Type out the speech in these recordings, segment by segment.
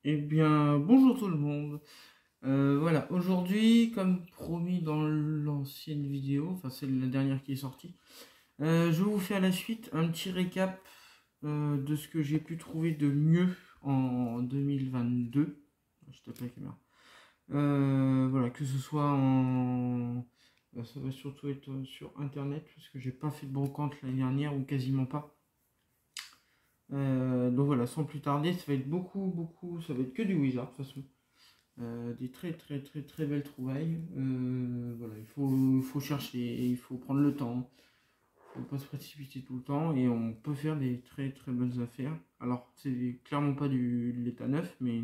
Eh bien, bonjour tout le monde. Voilà, aujourd'hui, comme promis dans l'ancienne vidéo, enfin c'est la dernière qui est sortie, je vais vous faire la suite, un petit récap de ce que j'ai pu trouver de mieux en 2022. Je tape la caméra. Voilà, que ce soit en... ça va surtout être sur internet, parce que j'ai pas fait de brocante l'année dernière, ou quasiment pas. Donc voilà, sans plus tarder, ça va être beaucoup, ça va être que du Wizard de toute façon. Des très belles trouvailles. Voilà, il faut chercher, il faut prendre le temps, il ne faut pas se précipiter tout le temps et on peut faire des très bonnes affaires. Alors, c'est clairement pas de l'état neuf, mais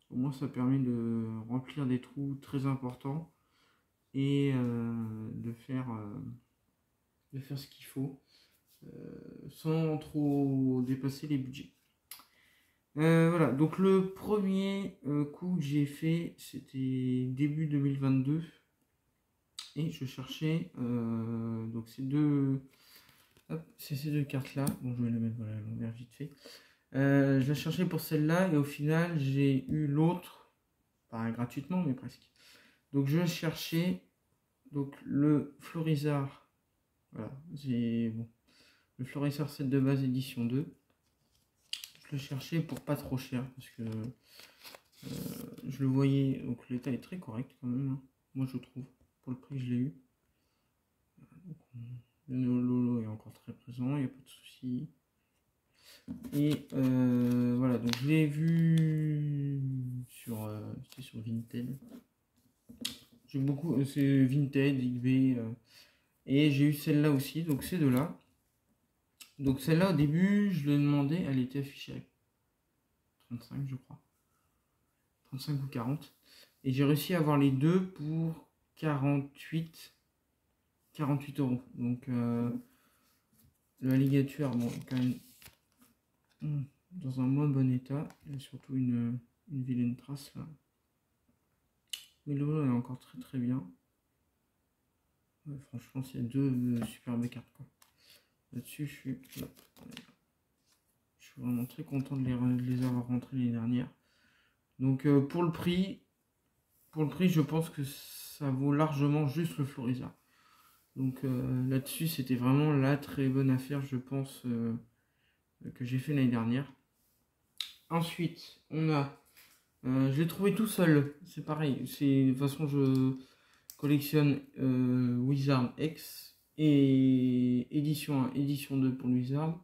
au moins ça permet de remplir des trous très importants et de faire ce qu'il faut sans trop dépasser les budgets. Voilà, donc le premier coup que j'ai fait, c'était début 2022 et je cherchais donc c'est ces deux cartes là. Bon, je vais les mettre voilà, à l'envers vite fait. Je la cherchais pour celle-là et au final j'ai eu l'autre, pas gratuitement mais presque. Donc je cherchais donc le Florizard, voilà, bon, le Florizard set de base édition 2. Je le cherchais pour pas trop cher parce que je le voyais, donc l'état est très correct quand même, hein. Moi je trouve, pour le prix je l'ai eu. Le Lolo est encore très présent, il n'y a pas de souci. Et voilà, donc je l'ai vu sur Vinted. J'ai beaucoup, c'est Vinted, eBay, et j'ai eu celle-là aussi, donc ces deux-là. Donc celle-là au début, je l'ai demandé, elle était affichée avec 35 je crois. 35 ou 40. Et j'ai réussi à avoir les deux pour 48 euros. Donc le alligator, bon, quand même dans un moins bon état. Il y a surtout une vilaine trace là. Mais le est encore très bien. Ouais, franchement, c'est deux superbes cartes quoi. Là-dessus, je suis vraiment très content de les avoir rentrées l'année dernière. Donc pour le prix, je pense que ça vaut largement juste le Florizard. Donc là-dessus, c'était vraiment la très bonne affaire, je pense, que j'ai fait l'année dernière. Ensuite, on a... je l'ai trouvé tout seul, c'est pareil. De toute façon, je collectionne Wizard X et édition 1, édition 2 pour le Wizard.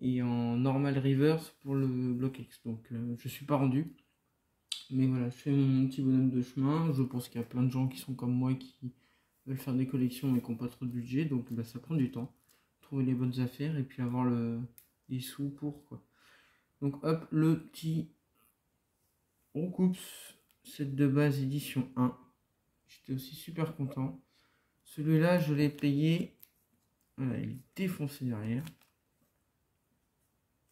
Et en normal reverse pour le bloc X. Donc je suis pas rendu. Mais voilà, je fais mon petit bonhomme de chemin. Je pense qu'il y a plein de gens qui sont comme moi qui veulent faire des collections mais qui n'ont pas trop de budget. Donc bah, ça prend du temps. Trouver les bonnes affaires et puis avoir les sous pour quoi. Donc hop, le petit Roucoups, set de base édition 1. J'étais aussi super content. Celui-là, je l'ai payé. Voilà, il est défoncé derrière.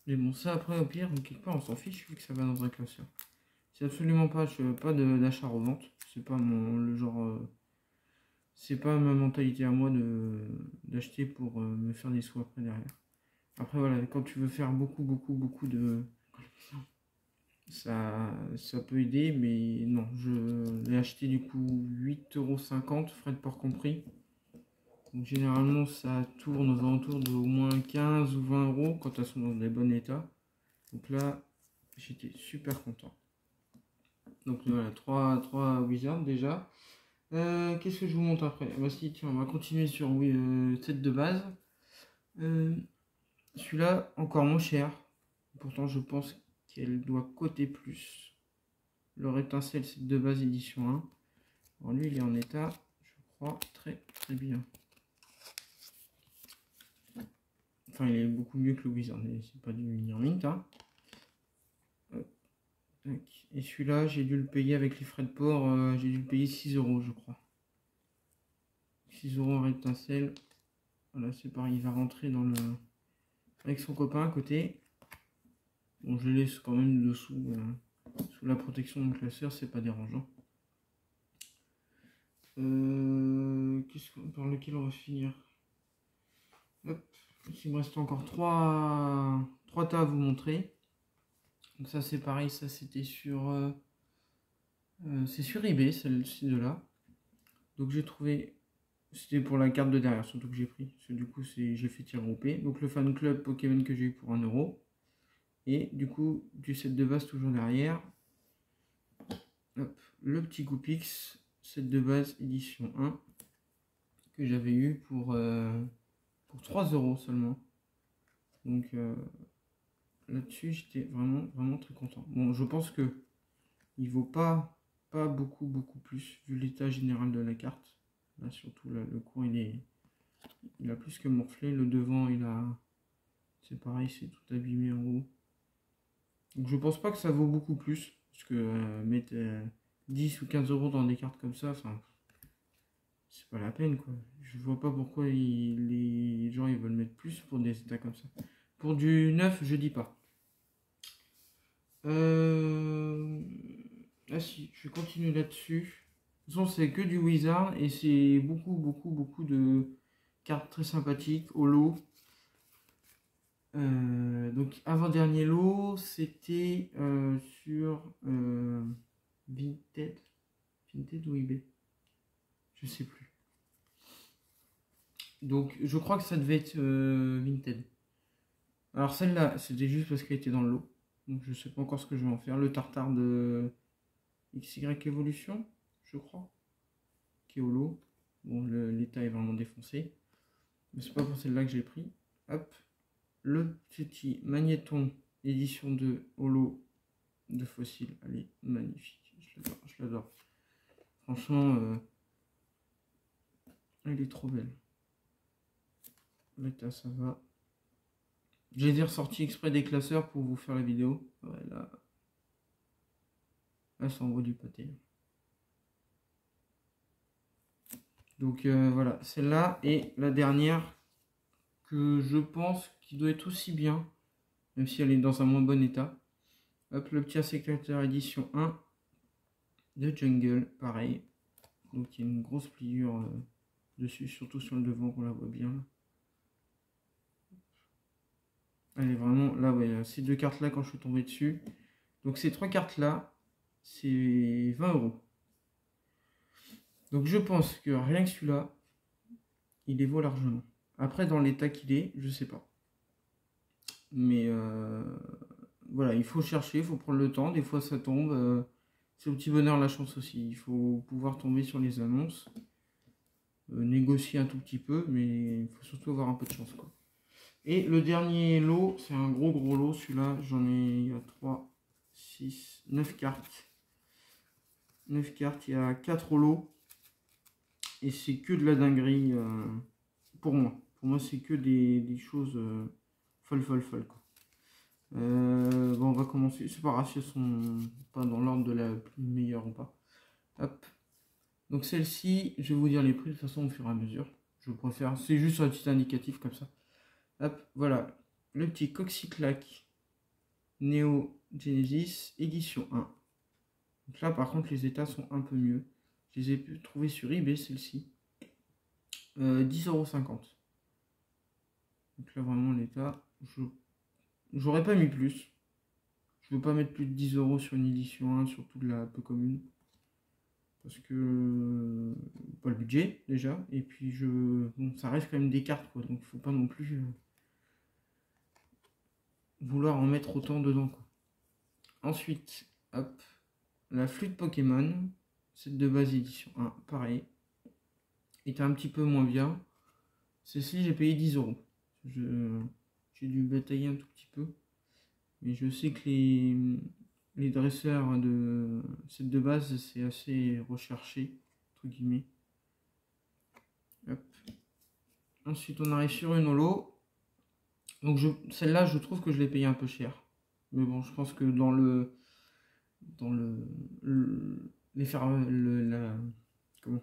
Mais bon, ça après, au pire, quelque part, on s'en fiche vu que ça va dans un classeur. C'est absolument pas, je fais pas d'achat-revente. C'est pas le genre. C'est pas ma mentalité à moi d'acheter pour me faire des sous après derrière. Après, voilà, quand tu veux faire beaucoup de. Ça peut aider, mais non, je l'ai acheté du coup 8,50 €, frais de port compris. Donc généralement ça tourne aux alentours de au moins 15 ou 20 € quand elles sont dans des bons états. Donc là, j'étais super content. Donc voilà, 3 Wizards déjà. Qu'est-ce que je vous montre après? Bah si, tiens, on va continuer sur set de base. Celui-là, encore moins cher. Pourtant, je pense qu'elle doit coter plus. Leur étincelle, set de base édition 1. Alors lui, il est en état, je crois, très bien. Enfin, il est beaucoup mieux que le Wizard, mais c'est pas du mini mint, hein. Et celui-là, j'ai dû le payer avec les frais de port, j'ai dû le payer 6 €, je crois. 6 € en étincelle. Voilà, c'est pareil, il va rentrer dans le... avec son copain à côté. Bon, je le laisse quand même dessous, sous la protection de mon classeur, c'est pas dérangeant. Par lequel on va finir? Hop, il me reste encore 3 tas à vous montrer. Donc ça c'est pareil, ça c'était sur... c'est sur eBay, celle-ci de là. Donc j'ai trouvé... C'était pour la carte de derrière, surtout que j'ai pris. Parce que du coup, j'ai fait tirer au P. Donc le fan club Pokémon que j'ai eu pour 1€. Et du coup, du set de base toujours derrière. Hop, le petit Goupix, set de base édition 1. Que j'avais eu pour 3€ seulement. Donc là-dessus, j'étais vraiment très content. Bon, je pense que il vaut pas beaucoup plus, vu l'état général de la carte. Là, surtout, là, le cours, il a plus que morflé. Le devant, c'est pareil, c'est tout abîmé en haut. Donc je pense pas que ça vaut beaucoup plus. Parce que mettre 10 ou 15€ dans des cartes comme ça, enfin, c'est pas la peine, quoi. Je vois pas pourquoi les gens ils veulent mettre plus pour des états comme ça. Pour du neuf, je dis pas. Ah si, je continue là-dessus. De toute façon, c'est que du Wizard et c'est beaucoup de cartes très sympathiques au lot. Donc avant-dernier lot, c'était sur Vinted. Vinted ou eBay, je sais plus. Donc je crois que ça devait être Vinted. Alors celle-là, c'était juste parce qu'elle était dans le lot. Donc je sais pas encore ce que je vais en faire. Le tartare de XY Evolution, je crois, qui est au lot. Bon, l'état est vraiment défoncé. Mais c'est pas pour celle-là que j'ai pris. Hop. Le petit magnéton édition 2 holo de fossile. Elle est magnifique. Je l'adore. Franchement, elle est trop belle. L'état, ça va. J'ai dit ressorti exprès des classeurs pour vous faire la vidéo. Ouais, là ça envoie du pâté. Donc voilà, celle-là et la dernière que je pense qui doit être aussi bien, même si elle est dans un moins bon état. Hop, le petit insécateur édition 1 de Jungle, pareil. Donc il y a une grosse pliure dessus, surtout sur le devant qu'on la voit bien. Elle est vraiment là, ouais, ces deux cartes là quand je suis tombé dessus. Donc ces trois cartes là, c'est 20€. Donc je pense que rien que celui-là, il les vaut largement. Après, dans l'état qu'il est, je sais pas. Mais voilà, il faut chercher, il faut prendre le temps. Des fois, ça tombe. C'est au petit bonheur la chance aussi. Il faut pouvoir tomber sur les annonces. Négocier un tout petit peu, mais il faut surtout avoir un peu de chance, quoi. Et le dernier lot, c'est un gros lot. Celui-là, j'en ai, il y a 3, 6, 9 cartes. 9 cartes, il y a 4 lots. Et c'est que de la dinguerie pour moi. Pour moi, c'est que des choses folles, quoi. Bon, on va commencer. C'est pas grave si elles sont pas dans l'ordre de la plus meilleure ou pas. Hop. Donc celle-ci, je vais vous dire les prix de toute façon au fur et à mesure. Je préfère, c'est juste un petit indicatif comme ça. Hop, voilà. Le petit Coxyclac Neo Genesis édition 1. Donc là par contre les états sont un peu mieux. Je les ai trouvés sur eBay celle-ci. 10,50€. Donc là vraiment l'état, j'aurais pas mis plus. Je veux pas mettre plus de 10€ sur une édition 1, surtout de la peu commune. Parce que pas le budget déjà. Et puis bon, ça reste quand même des cartes quoi. Donc faut pas non plus vouloir en mettre autant dedans quoi. Ensuite, hop, la flûte Pokémon, cette de base édition 1, pareil. Était un petit peu moins bien. Celle-ci j'ai payé 10€. J'ai dû batailler un tout petit peu. Mais je sais que les dresseurs de cette de base c'est assez recherché, entre guillemets. Hop. Ensuite on arrive sur une holo. Donc celle-là je trouve que je l'ai payé un peu cher. Mais bon je pense que dans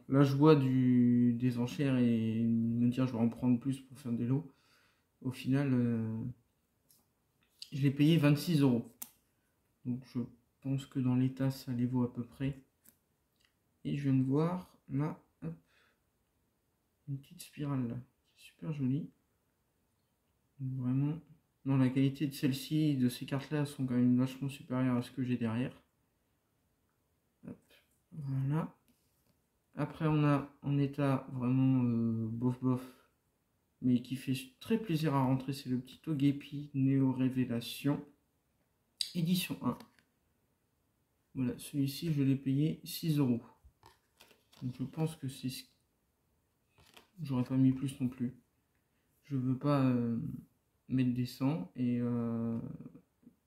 la joie des enchères et me dire je vais en prendre plus pour faire des lots, au final je l'ai payé 26€. Donc je pense que dans l'état ça les vaut à peu près. Et je viens de voir là, hop, une petite spirale là, c'est super joli. Donc, vraiment Non, la qualité de celle-ci, de ces cartes-là, sont quand même vachement supérieures à ce que j'ai derrière. Hop, voilà. Après, on a en état vraiment bof bof, mais qui fait très plaisir à rentrer, c'est le petit Togepi Néo Révélation, édition 1. Voilà, celui-ci, je l'ai payé 6 €. Donc je pense que c'est... J'aurais pas mis plus non plus. Je veux pas mettre des 100 et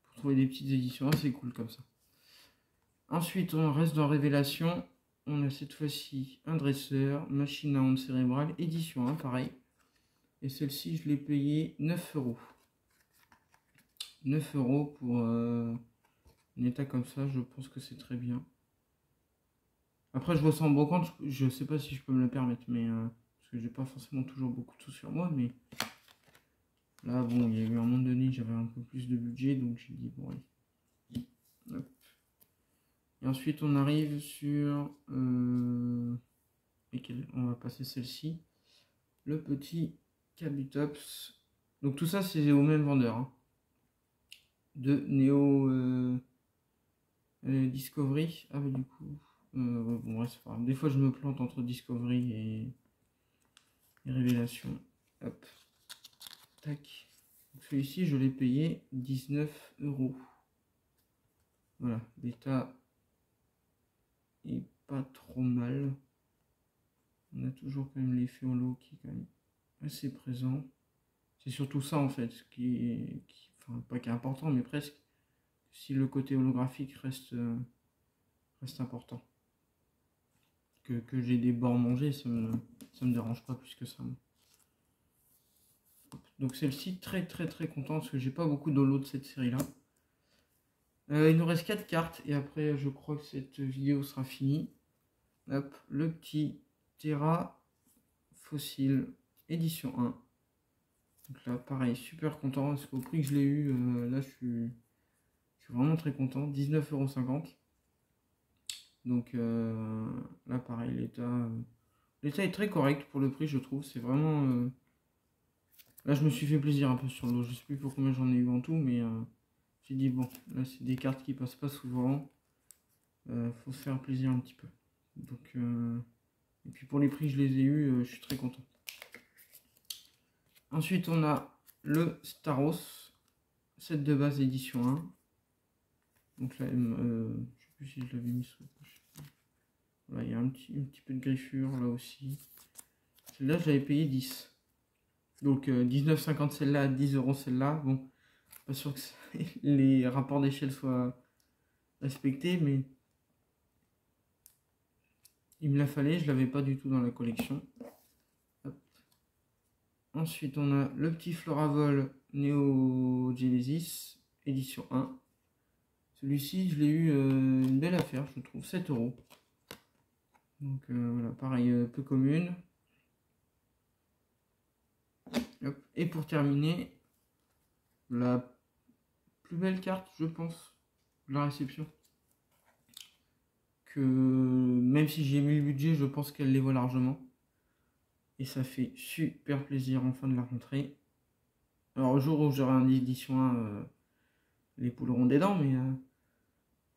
pour trouver des petites éditions, c'est cool comme ça. Ensuite, on reste dans Révélation. On a cette fois-ci un dresseur, machine à ondes cérébrale, édition 1, pareil. Et celle-ci, je l'ai payé 9 €. 9 € pour un état comme ça, je pense que c'est très bien. Après, je vois ça en brocante, je sais pas si je peux me le permettre, mais parce que j'ai pas forcément toujours beaucoup de sous sur moi, mais là, bon, il y a eu un moment donné, j'avais un peu plus de budget, donc j'ai dit, bon, allez. Hop. Et ensuite, on arrive sur... on va passer celle-ci. Le petit Kabutops. Donc tout ça, c'est au même vendeur. Hein. De Neo Discovery. Ah, mais du coup... bon, bref, c'est pas grave. Des fois, je me plante entre Discovery et Révélation. Hop. Tac. Celui-ci, je l'ai payé 19 €. Voilà, l'état est pas trop mal. On a toujours quand même l'effet holo qui est quand même assez présent. C'est surtout ça en fait, enfin pas qui est important, mais presque. Si le côté holographique reste important. Que j'ai des bords mangés, ça me dérange pas plus que ça. Donc celle-ci, très content parce que j'ai pas beaucoup d'holo de cette série-là. Il nous reste 4 cartes et après je crois que cette vidéo sera finie. Hop, le petit Terra Fossile édition 1. Donc là pareil, super content parce qu'au prix que je l'ai eu, là je suis vraiment très content. 19,50 €. Donc là pareil, l'état est très correct pour le prix, je trouve. C'est vraiment... Là je me suis fait plaisir un peu sur l'eau. Je sais plus pour combien j'en ai eu en tout, mais j'ai dit bon, là c'est des cartes qui passent pas souvent. Faut se faire plaisir un petit peu. Donc et puis pour les prix que je les ai eu, je suis très content. Ensuite on a le Staros, set de base édition 1. Donc là, je sais plus si je l'avais mis sous la poche. Voilà, il y a un petit peu de griffure là aussi. Celle-là, je l'avais payé 10. Donc 19,50 celle-là, 10 € celle-là. Bon, pas sûr que les rapports d'échelle soient respectés, mais il me la fallait, je l'avais pas du tout dans la collection. Hop. Ensuite, on a le petit Floravol Neo Genesis, édition 1. Celui-ci, je l'ai eu une belle affaire, je trouve, 7 €. Donc voilà, pareil, peu commune. Hop. Et pour terminer, la plus belle carte, je pense, de la réception. Que même si j'ai mis le budget, je pense qu'elle les vaut largement. Et ça fait super plaisir enfin de la rentrer. Alors au jour où j'aurai un édition 1, les poules auront des dents, mais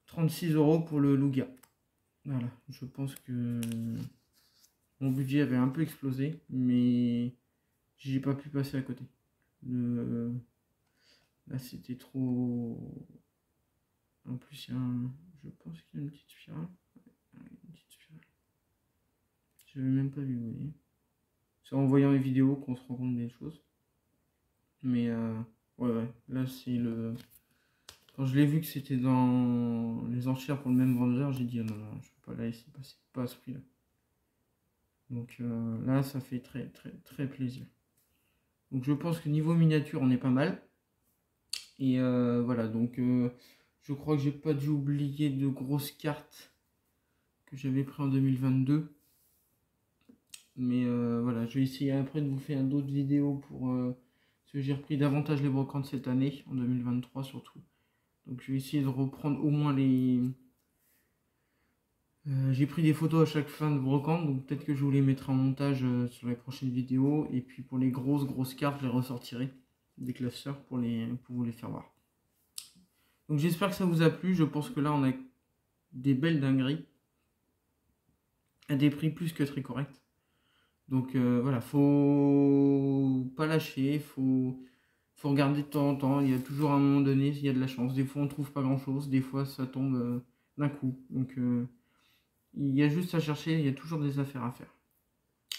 36 € pour le Lugia. Voilà, je pense que mon budget avait un peu explosé, mais j'ai pas pu passer à côté. Là c'était trop... En plus il y a je pense qu'il y a une petite spirale. Une petite spirale. J'avais même pas vu, vous voyez. C'est en voyant les vidéos qu'on se rend compte des choses. Mais ouais, là c'est le... Quand je l'ai vu que c'était dans les enchères pour le même vendeur, j'ai dit oh non, je peux pas la laisser passer, pas à ce prix-là. Donc là, ça fait très plaisir. Donc je pense que niveau miniature, on est pas mal. Et voilà, donc je crois que j'ai pas dû oublier de grosses cartes que j'avais pris en 2022. Mais voilà, je vais essayer après de vous faire d'autres vidéos pour... parce que j'ai repris davantage les brocantes cette année, en 2023 surtout. Donc je vais essayer de reprendre au moins les... j'ai pris des photos à chaque fin de brocante, donc peut-être que je vous les mettrai en montage sur les prochaines vidéos. Et puis pour les grosses cartes, je les ressortirai. des classeurs pour vous les faire voir. Donc j'espère que ça vous a plu. Je pense que là on a des belles dingueries à des prix plus que très corrects. Donc voilà, faut pas lâcher, faut regarder de temps en temps. Il y a toujours un moment donné, il y a de la chance. Des fois on trouve pas grand chose, des fois ça tombe d'un coup. Donc il y a juste à chercher, il y a toujours des affaires à faire.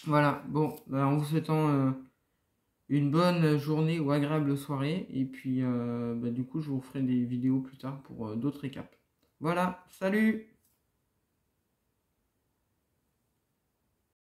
Voilà, bon, en vous souhaitant une bonne journée ou agréable soirée. Et puis du coup je vous ferai des vidéos plus tard pour d'autres récaps. Voilà, salut!